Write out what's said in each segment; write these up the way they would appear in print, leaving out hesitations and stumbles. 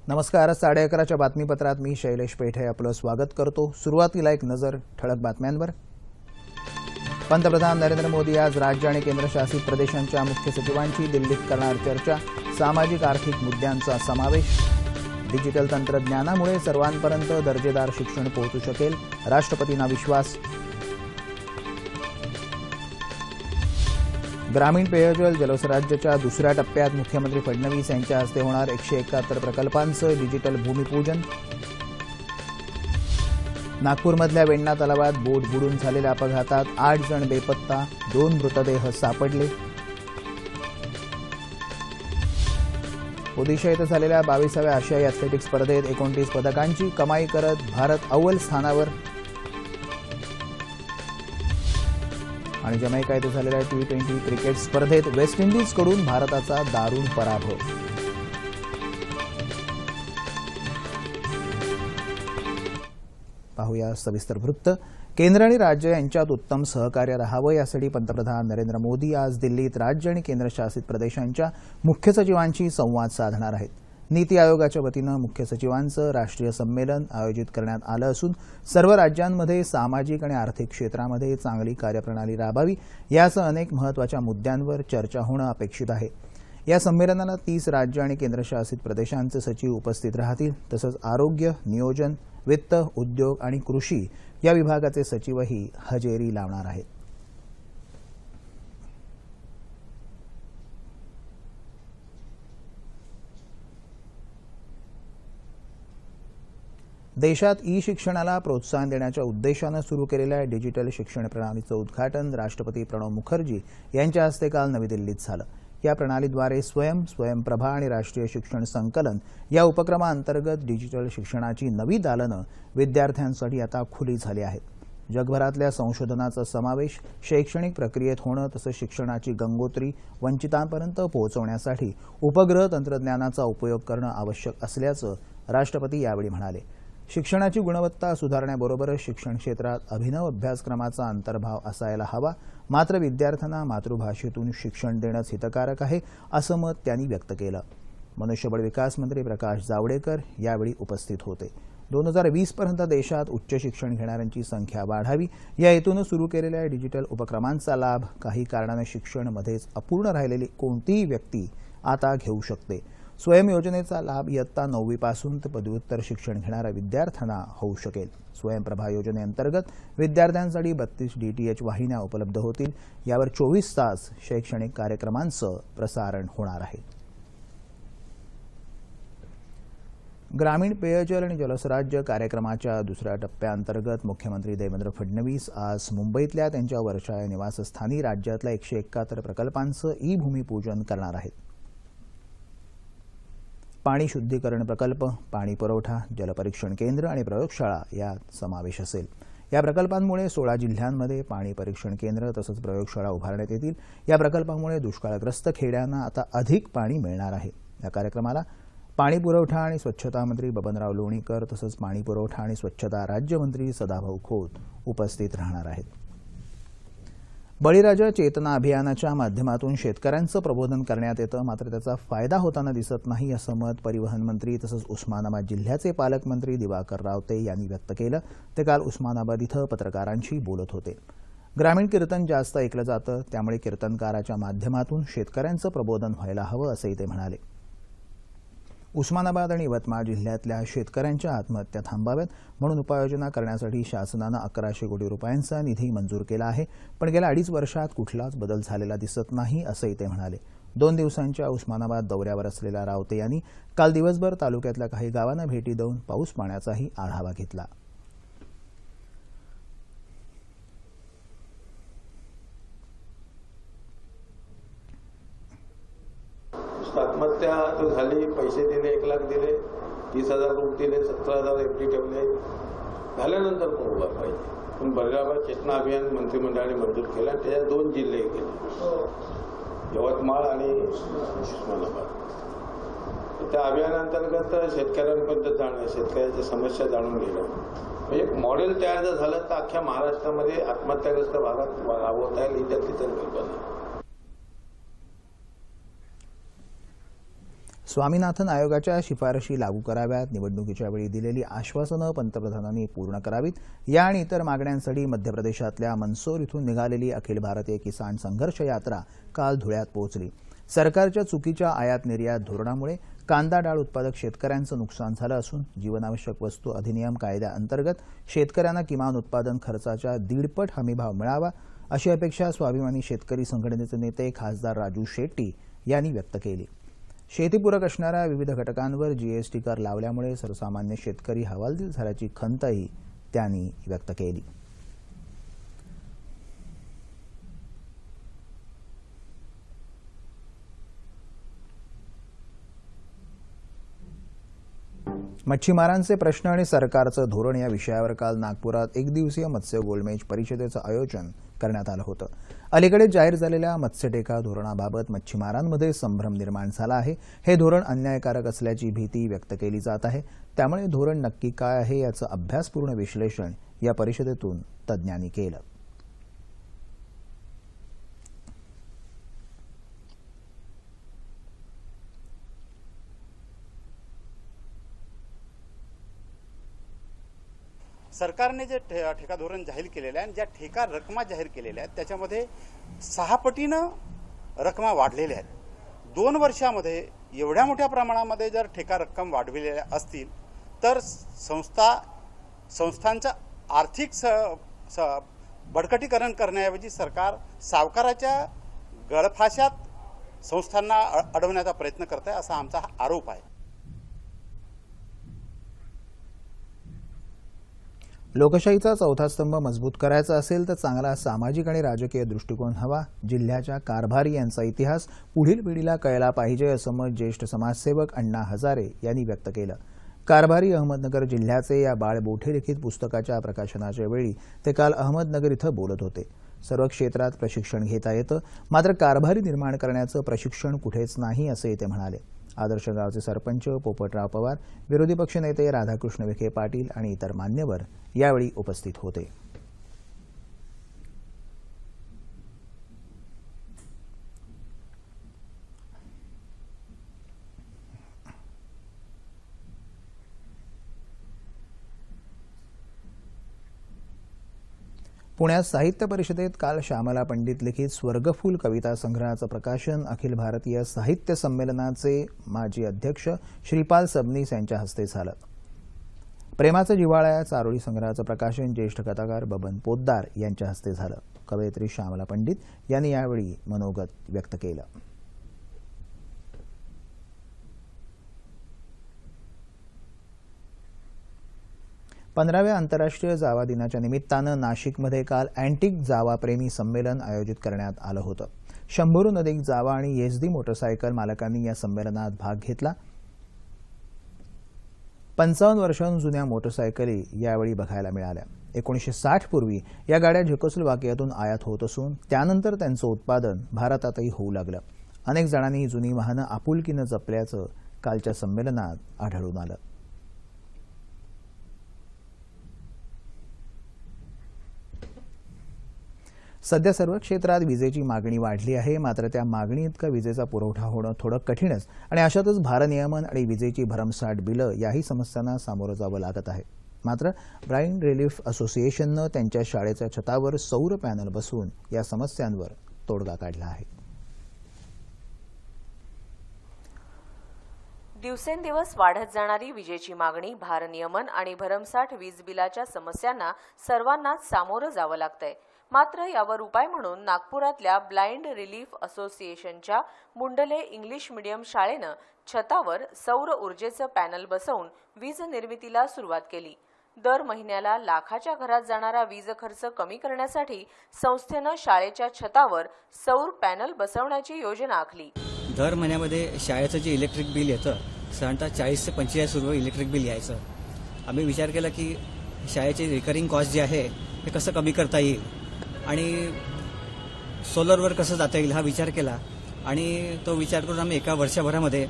नमस्कार. 11:30च्या बातमीपत्रात मी शैलेश पेठे आपलं स्वागत करतो. सुरुवातीला एक नजर ठळक बातम्यांवर. पंतप्रधान नरेंद्र मोदी आज राज्य आणि केंद्रशासित प्रदेशांच्या मुख्य सचिवांची दिल्लीत करणार चर्चा. सामाजिक आर्थिक मुद्द्यांचा समावेश. डिजिटल तंत्रज्ञानामुळे सर्वांपर्यंत दर्जेदार शिक्षण पोहोचू शकेल, राष्ट्रपतींना विश्वास. ग्रामीण पेयजल जलस्वराज्याच्या दुसऱ्या टप्प्यात मुख्यमंत्री फडणवीस यांच्या हस्ते होणार 171 प्रकल्पांचं डिजिटल भूमिपूजन. नागपूरमधल्या वेण्णा तलावात बोट बुडून झालेल्या अपघातात 8 जण बेपत्ता, 2 मृतदेह सापडले. ओदिशा इथं झालेल्या 22व्या आशियाई अॅथलेटिक्स स्पर्धेत 29 पदकांची कमाई करत भारत अव्वल स्थानावर. आणि जमैका इथं झालेल्या T20 क्रिकेट स्पर्धेत वेस्ट इंडिजकडून भारताचा दारुण पराभव. पाहूया सविस्तर वृत्त. केंद्र आणि राज्य यांच्यात उत्तम सहकार्य राहावं यासाठी पंतप्रधान नरेंद्र मोदी आज दिल्लीत राज्य आणि केंद्रशासित प्रदेशांच्या मुख्य सचिवांशी संवाद साधणार आहेत. नीती आयोगाच्या वतीनं मुख्य सचिवांचं राष्ट्रीय संमेलन आयोजित करण्यात आलं असून सर्व राज्यांमध्ये सामाजिक आणि आर्थिक क्षेत्रामध्ये चांगली कार्यप्रणाली राबावी यासह अनेक महत्त्वाच्या मुद्द्यांवर चर्चा होणं अपेक्षित आहे. या संमेलनाला 30 राज्य आणि केंद्रशासित प्रदेशांचे सचिव उपस्थित राहतील. तसंच आरोग्य, नियोजन, वित्त, उद्योग आणि कृषी या विभागाचे सचिवही हजेरी लावणार आहेत. देशात ई-शिक्षणाला प्रोत्साहन देण्याच्या उद्देशानं सुरू केलेल्या डिजिटल शिक्षण प्रणालीचं उद्घाटन राष्ट्रपती प्रणव मुखर्जी यांच्या हस्ते काल नवी दिल्लीत झालं. या प्रणालीद्वारे स्वयंप्रभा आणि राष्ट्रीय शिक्षण संकलन या उपक्रमाअंतर्गत डिजिटल शिक्षणाची नवी दालनं विद्यार्थ्यांसाठी आता खुली झाली आहेत. जगभरातल्या संशोधनाचा समावेश शैक्षणिक प्रक्रियेत होणं तसंच शिक्षणाची गंगोत्री वंचितांपर्यंत पोहोचवण्यासाठी उपग्रह तंत्रज्ञानाचा उपयोग करणं आवश्यक असल्याचं राष्ट्रपती यावेळी म्हणाले. शिक्षणाची गुणवत्ता सुधारण्याबरोबरच शिक्षण क्षेत्रात अभिनव अभ्यासक्रमाचा अंतर्भाव असायला हवा. मात्र विद्यार्थ्यांना मातृभाषेतून शिक्षण देणंच हितकारक आहे असं मत त्यांनी व्यक्त केलं. मनुष्यबळ विकास मंत्री प्रकाश जावडेकर यावेळी उपस्थित होते. 2020 पर्यंत देशात उच्च शिक्षण घेणाऱ्यांची संख्या वाढावी या हेतूनं सुरू केलेल्या डिजिटल उपक्रमांचा लाभ काही कारणाने शिक्षण मध्येच अपूर्ण राहिलेली कोणतीही व्यक्ती आता घेऊ शकते. स्वयं योजनेचा लाभ इयत्ता 9वी पासून ते पदव्युत्तर शिक्षण घेणाऱ्या विद्यार्थ्यांना होऊ शकेल. स्वयंप्रभा योजनेअंतर्गत विद्यार्थ्यांसाठी 32 DTH वाहिन्या उपलब्ध होतील. यावर 24 तास शैक्षणिक कार्यक्रमांचं प्रसारण होणार आहे. ग्रामीण पेयजल आणि जलस्वराज्य कार्यक्रमाच्या दुसऱ्या टप्प्याअंतर्गत मुख्यमंत्री देवेंद्र फडणवीस आज मुंबईतल्या त्यांच्या वर्षा या निवासस्थानी राज्यातल्या 171 प्रकल्पांचं ई-भूमिपूजन करणार आहेत. पाणी शुद्धीकरण प्रकल्प, पाणी पुरवठा, जलपरीक्षण केंद्र आणि प्रयोगशाळा यात समावेश असेल. या प्रकल्पांमुळे 16 जिल्ह्यांमध्ये पाणी परीक्षण केंद्र तसंच प्रयोगशाळा उभारण्यात येतील. या प्रकल्पामुळे दुष्काळग्रस्त खेड्यांना आता अधिक पाणी मिळणार आहे. या कार्यक्रमाला पाणी पुरवठा आणि स्वच्छता मंत्री बबनराव लोणीकर तसंच पाणी पुरवठा आणि स्वच्छता राज्यमंत्री सदाभाऊ खोत उपस्थित राहणार आहेत. बळीराजा चेतना अभियानाच्या माध्यमातून शेतकऱ्यांचं प्रबोधन करण्यात येतं, मात्र त्याचा फायदा होताना दिसत नाही असं मत परिवहन मंत्री तसंच उस्मानाबाद जिल्ह्याचे पालकमंत्री दिवाकर रावते यांनी व्यक्त केलं. ते काल उस्मानाबाद इथं पत्रकारांशी बोलत होते. ग्रामीण कीर्तन जास्त ऐकलं जातं, त्यामुळे कीर्तनकाराच्या माध्यमातून शेतकऱ्यांचं प्रबोधन व्हायला हवं असंही ते म्हणाले. उस्मानाबाद आणि यवतमाळ जिल्ह्यातल्या शेतकऱ्यांच्या आत्महत्या थांबाव्यात म्हणून उपाययोजना करण्यासाठी शासनानं 1100 कोटी रुपयांचा निधी मंजूर केला आहे. पण गेल्या 2.5 वर्षात कुठलाच बदल झालेला दिसत नाही असंही ते म्हणाले. 2 दिवसांच्या उस्मानाबाद दौऱ्यावर असलेल्या रावते यांनी काल दिवसभर तालुक्यातल्या काही गावांना भेटी देऊन पाऊस पाण्याचाही आढावा घेतला. आत्महत्या जो झाली, पैसे दिले, 1 लाख दिले, 30,000 रूप दिले, 17,000 FD ठेवले, झाल्यानंतर पण उभा पाहिजे. पण बळीराजा चेतना अभियान मंत्रिमंडळाने मंजूर केलं आणि त्याच्यात 2 जिल्हे केले, यवतमाळ आणि उस्मानाबाद. त्या अभियानांतर्गत शेतकऱ्यांपर्यंत जाणं, शेतकऱ्याच्या समस्या जाणून घेणं, एक मॉडेल तयार जर झालं तर अख्ख्या महाराष्ट्रामध्ये आत्महत्याग्रस्त भागात राबवता येईल ही त्यातली संकल्पना. स्वामीनाथन आयोगाच्या शिफारशी लागू कराव्यात, निवडणुकीच्या वेळी दिलेली आश्वासनं पंतप्रधानांनी पूर्ण करावीत, या आणि इतर मागण्यांसाठी मध्य प्रदेशातल्या मंदसौर इथून निघालेली अखिल भारतीय किसान संघर्ष यात्रा काल धुळ्यात पोहोचली. सरकारच्या चुकीच्या आयात निर्यात धोरणामुळे कांदा डाळ उत्पादक शेतकऱ्यांचं नुकसान झालं असून जीवनावश्यक वस्तू अधिनियम कायद्याअंतर्गत शेतकऱ्यांना किमान उत्पादन खर्चाच्या 1.5 हमीभाव मिळावा अशी अपेक्षा स्वाभिमानी शेतकरी संघटनेचे नेते खासदार राजू शेट्टी यांनी व्यक्त केली. शेतीपूरक असणाऱ्या विविध घटकांवर जीएसटी कर लावल्यामुळे सर्वसामान्य शेतकरी हवालदिल झाल्याची खंतही त्यांनी व्यक्त केली. मच्छीमारांचे प्रश्न आणि सरकारचं धोरण या विषयावर काल नागपुरात एकदिवसीय मत्स्य गोलमेज परिषदेचं आयोजन करण्यात आलं होतं. अलीकडे जाहीर झालेल्या मत्स्यटेका धोरणाबाबत मच्छीमारांमध्ये संभ्रम निर्माण झाला आहे. हे धोरण अन्यायकारक असल्याची भीती व्यक्त केली जात आहे. त्यामुळे धोरण नक्की काय आहे याचं अभ्यासपूर्ण विश्लेषण या परिषदेतून तज्ज्ञांनी केलं. सरकारने जे ठेका धोरण जाहीर केलेलं आहे आणि ज्या ठेका रकमा जाहीर केलेल्या आहेत त्याच्यामध्ये 6 पटीनं रकमा वाढलेल्या आहेत. 2 वर्षामध्ये एवढ्या मोठ्या प्रमाणामध्ये जर ठेका रक्कम वाढविलेल्या असतील तर संस्थांचं आर्थिक बळकटीकरण करण्याऐवजी सरकार सावकाराच्या गळफाशात संस्थांना अडवण्याचा प्रयत्न करत आहे असा आमचा आरोप आहे. लोकशाहीचा चौथा स्तंभ मजबूत करायचा असेल तर चांगला सामाजिक आणि राजकीय दृष्टिकोन हवा. जिल्ह्याच्या कारभारी यांचा इतिहास पुढील पिढीला कळला पाहिजे असं मत ज्येष्ठ समाजसेवक अण्णा हजारे यांनी व्यक्त केलं. कारभारी अहमदनगर जिल्ह्याचे या बाळ बोठे लिखित पुस्तकाच्या प्रकाशनाच्या वेळी ते काल अहमदनगर इथं बोलत होते. सर्व क्षेत्रात प्रशिक्षण घेता येतं, मात्र कारभारी निर्माण करण्याचं प्रशिक्षण कुठेच नाही असंही ते म्हणाले. आदर्श गावचे सरपंच पोपटराव पवार, विरोधी पक्षनेते राधाकृष्ण विखे पाटील आणि इतर मान्यवर यावेळी उपस्थित होते. पुण्यात साहित्य परिषदेत काल श्यामला पंडित लिखित स्वर्गफूल कविता संग्रहाचं प्रकाशन अखिल भारतीय साहित्य संमेलनाचे माजी अध्यक्ष श्रीपाल सबनीस यांच्या हस्ते झालं. प्रेमाचं जिव्हाळा या चारोळी संग्रहाचं प्रकाशन ज्येष्ठ कथाकार बबन पोद्दार यांच्या हस्ते झालं. कवयित्री श्यामला पंडित यांनी यावेळी मनोगत व्यक्त केलं. पंधराव्या आंतरराष्ट्रीय जावा दिनाच्या निमित्तानं नाशिकमध्ये काल अँटिक जावा प्रेमी संमेलन आयोजित करण्यात आलं होतं. 100हून अधिक जावा आणि येसदी मोटरसायकल मालकांनी या संमेलनात भाग घेतला. 55 वर्षांहून जुन्या मोटरसायकली यावेळी बघायला मिळाल्या. 1960 पूर्वी या गाड्या झेकोस्लोवाकियातून आयात होत असून त्यानंतर त्यांचं उत्पादन भारतातही होऊ लागलं. अनेक जणांनी ही जुनी वाहनं आपुलकीनं जपल्याचं कालच्या संमेलनात आढळून आलं. सध्या सर्व क्षेत्रात विजेची मागणी वाढली आहे, मात्र त्या मागणी इतका विजेचा पुरवठा होणं थोडं कठीणच आणि अशातच भारनियमन आणि विजेची भरमसाठ बिलं याही समस्यांना सामोरं जावं लागत आहे. मात्र ब्लाइंड रिलीफ असोसिएशननं त्यांच्या शाळेच्या छतावर सौर पॅनल बसवून या समस्यांवर तोडगा काढला आहे. दिवसेंदिवस वाढत जाणारी विजेची मागणी, भारनियमन आणि भरमसाठ वीज बिलाच्या समस्यांना सर्वांनाच सामोरं जावं लागतंय. मात्र यावर उपाय म्हणून नागपुरातल्या ब्लाइंड रिलीफ असोसिएशनच्या मुंडले इंग्लिश मीडियम शाळेनं छतावर सौर ऊर्जेचं पॅनल बसवून वीज निर्मितीला सुरुवात केली. दर महिन्याला लाखाच्या घरात जाणारा वीज खर्च कमी करण्यासाठी संस्थेनं शाळेच्या छतावर सौर पॅनल बसवण्याची योजना आखली. दर महिन्यामध्ये शाळेचं जे इलेक्ट्रिक बिल येतं साधारणतः 40 ते 45 रुपये इलेक्ट्रिक बिल यायचं. आम्ही विचार केला की शाळेचे रिकरिंग कॉस्ट जे आहे हे कसं कमी करता येईल आणि सोलरवर कसं जाता येईल हा विचार केला आणि तो विचार करून आम्ही एका वर्षभरामध्ये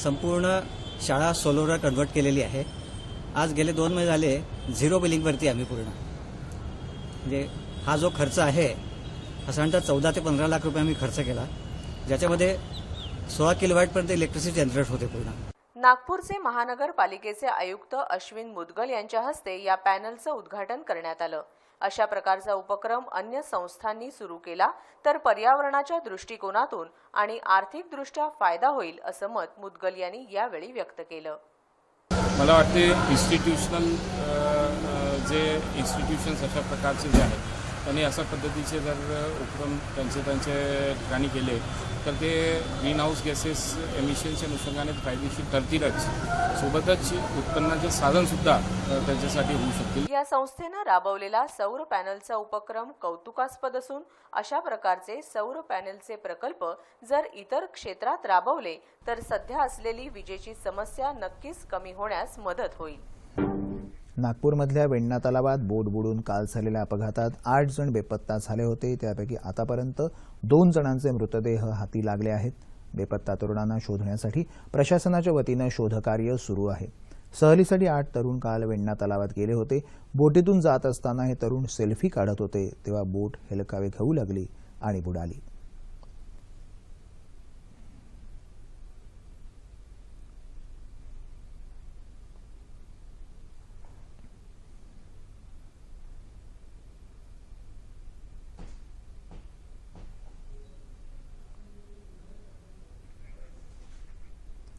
संपूर्ण शाळा सोलरवर कन्वर्ट केलेली आहे. आज गेले 2 महिने झाले झिरो बिलिंगवरती आम्ही पूर्ण. म्हणजे हा जो खर्च आहे हा साधारणतः 14 ते 15 लाख रुपये आम्ही खर्च केला, ज्याच्यामध्ये 16 किलोवॅटपर्यंत इलेक्ट्रिसिटी जनरेट होते पूर्ण. नागपूरचे महानगरपालिकेचे आयुक्त अश्विन मुदगल यांच्या हस्ते या पॅनलचं उद्घाटन करण्यात आलं. अशा प्रकारचा उपक्रम अन्य संस्थांनी सुरू केला तर पर्यावरणाच्या दृष्टिकोनातून आणि आर्थिकदृष्ट्या फायदा होईल असं मत मुदगल यांनी यावेळी व्यक्त केलं. मला वाटते इन्स्टिट्यूशनल जे इन्स्टिट्यूशन्स अशा प्रकारचे जे आहेत त्यांनी अशा पद्धतीचे जर उपक्रम त्यांच्या ठिकाणी केले तर ते ग्रीन हाऊस गॅसेस एमिशनच्या अनुषंगाने फायदेशीर ठरतीलच, सोबतच उत्पन्नाचे साधनसुद्धा त्यांच्यासाठी होऊ शकतील. या संस्थेनं राबवलेला सौर पॅनलचा उपक्रम कौतुकास्पद असून अशा प्रकारचे सौर पॅनलचे प्रकल्प जर इतर क्षेत्रात राबवले तर सध्या असलेली विजेची समस्या नक्कीच कमी होण्यास मदत होईल. नागपूरमधल्या वेण्णा तलावात बोट बुडून काल झालेल्या अपघातात 8 जण बेपत्ता झाले होते. त्यापैकी आतापर्यंत 2 जणांचे मृतदेह हाती लागले आहेत. बेपत्ता तरुणांना शोधण्यासाठी प्रशासनाच्या वतीनं शोधकार्य सुरू आहे. सहलीसाठी 8 तरुण काल वेण्णा तलावात गेले होते. बोटीतून जात असताना हे तरुण सेल्फी काढत होते तेव्हा बोट हेलकावे घेऊ लागली आणि बुडाली.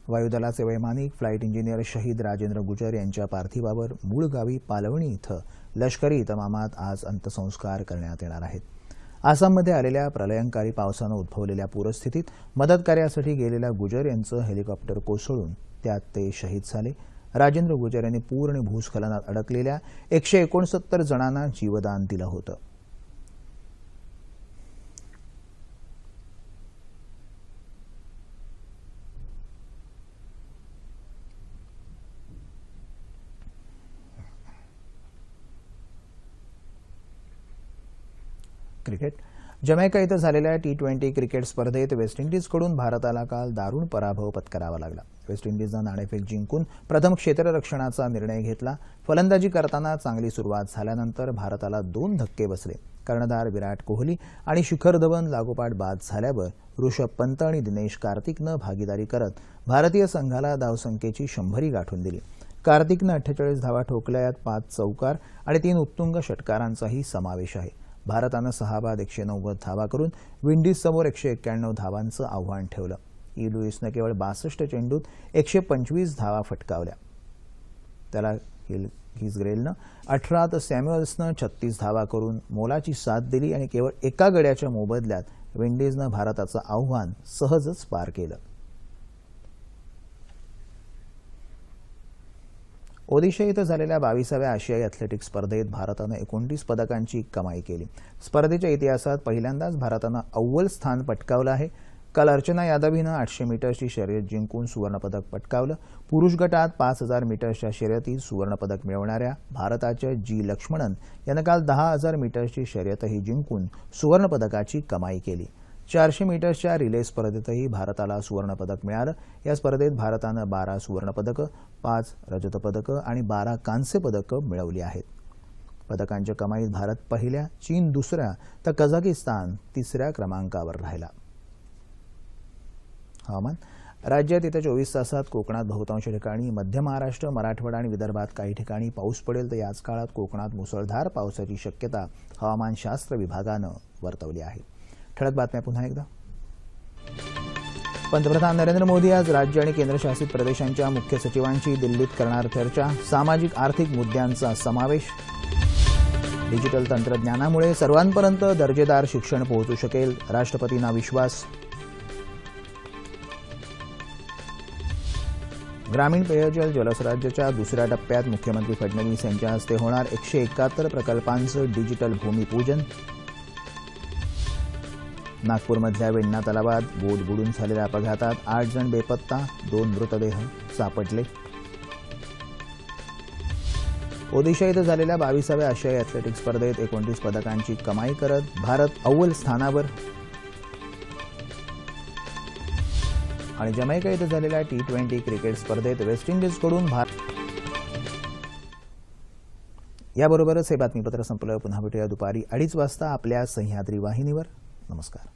वायुदलाचे वैमानिक फ्लाईट इंजिनियर शहीद राजेंद्र गुजर यांच्या पार्थिवावर मूळ गावी पालवणी इथं लष्करी इतमामात आज अंत्यसंस्कार करण्यात येणार आहेत. आसाममध्ये आलेल्या प्रलयंकारी पावसानं उद्भवलेल्या पूरस्थितीत मदत कार्यासाठी गेलेल्या गुजर यांचं हेलिकॉप्टर कोसळून त्यात ते शहीद झाले. राजेंद्र गुजर यांनी पूर्ण भूस्खलनात अडकलेल्या 169 जणांना जीवदान दिलं होतं. क्रिकेट. जमैका इथं झालेल्या T20 क्रिकेट स्पर्धेत वेस्ट इंडिजकडून भारताला काल दारुण पराभव पत्करावा लागला. वेस्ट इंडिजनं नाणेफेक जिंकून प्रथम क्षेत्ररक्षणाचा निर्णय घेतला. फलंदाजी करताना चांगली सुरुवात झाल्यानंतर भारताला 2 धक्के बसले. कर्णधार विराट कोहली आणि शिखर धवन लागोपाठ बाद झाल्यावर ऋषभ पंत आणि दिनेश कार्तिकनं भागीदारी करत भारतीय संघाला धावसंख्येची 100 गाठून दिली. कार्तिकनं 48 धावा ठोकल्या. यात 5 चौकार आणि 3 उत्तुंग षटकारांचाही समावेश आहे. भारतानं 6 बाद 190 धावा करून विंडीजसमोर 191 धावांचं आव्हान ठेवलं. लुईसनं केवळ 62 चेंडूत 125 धावा फटकावल्या. त्याला हिजग्रेलनं 18 तर सॅम्युअल्सनं 36 धावा करून मोलाची साथ दिली आणि केवळ एका गड्याच्या मोबदल्यात विंडीजनं भारताचं आव्हान सहजच पार केलं. ओदिशा इथं झालेल्या 22व्या आशियाई अथलेटिक्स स्पर्धेत भारतानं 29 पदकांची कमाई केली. स्पर्धेच्या इतिहासात पहिल्यांदाच भारतानं अव्वल स्थान पटकावलं आहे. काल अर्चना यादव हिनं 800 मीटर्सची शर्यत जिंकून सुवर्णपदक पटकावलं. पुरुष गटात 5000 मीटर्सच्या शर्यतीत सुवर्णपदक मिळवणाऱ्या भारताच्या जी लक्ष्मणन यानं काल 10,000 मीटर्सची शर्यतही जिंकून सुवर्णपदकाची कमाई केली. 400 मीटर्सच्या रिले स्पर्धेतही भारताला सुवर्णपदक मिळालं. या स्पर्धेत भारतानं 12 सुवर्णपदकं, 5 रजतपदकं आणि 12 कांस्य पदकं मिळवली आहेत. पदकांच्या कमाईत भारत पहिल्या, चीन दुसऱ्या तर कझाकिस्तान 3ऱ्या क्रमांकावर राहिला. हवामान. राज्यात येत्या 24 तासात कोकणात बहुतांश ठिकाणी, मध्य महाराष्ट्र, मराठवाडा आणि विदर्भात काही ठिकाणी पाऊस पडेल तर याच काळात कोकणात मुसळधार पावसाची शक्यता हवामानशास्त्र विभागानं वर्तवली आहे. ठळक बातम्या पुन्हा एकदा. पंतप्रधान नरेंद्र मोदी आज राज्य आणि केंद्रशासित प्रदेशांच्या मुख्य सचिवांची दिल्लीत करणार चर्चा. सामाजिक आर्थिक मुद्द्यांचा समावेश. डिजिटल तंत्रज्ञानामुळे सर्वांपर्यंत दर्जेदार शिक्षण पोहोचू शकेल, राष्ट्रपतींना विश्वास. ग्रामीण पेयजल जलस्वराज्याच्या 2ऱ्या टप्प्यात मुख्यमंत्री फडणवीस यांच्या हस्ते होणार 171 प्रकल्पांचं डिजिटल भूमिपूजन. नागपूरमधल्या वेण्णा तलावात बोट बुडून झालेल्या अपघातात 8 जण बेपत्ता, 2 मृतदेह सापडले. ओदिशा इथं झालेल्या 22व्या आशियाई अथलेटिक्स स्पर्धेत 29 पदकांची कमाई करत भारत अव्वल स्थानावर. आणि जमैका इथं झालेल्या T20 क्रिकेट स्पर्धेत वेस्ट इंडिजकडून याबरोबरच हे बातमीपत्र संपलं. पुन्हा भेटूया दुपारी 2:30 वाजता आपल्या सह्याद्री वाहिनीवर. नमस्कार.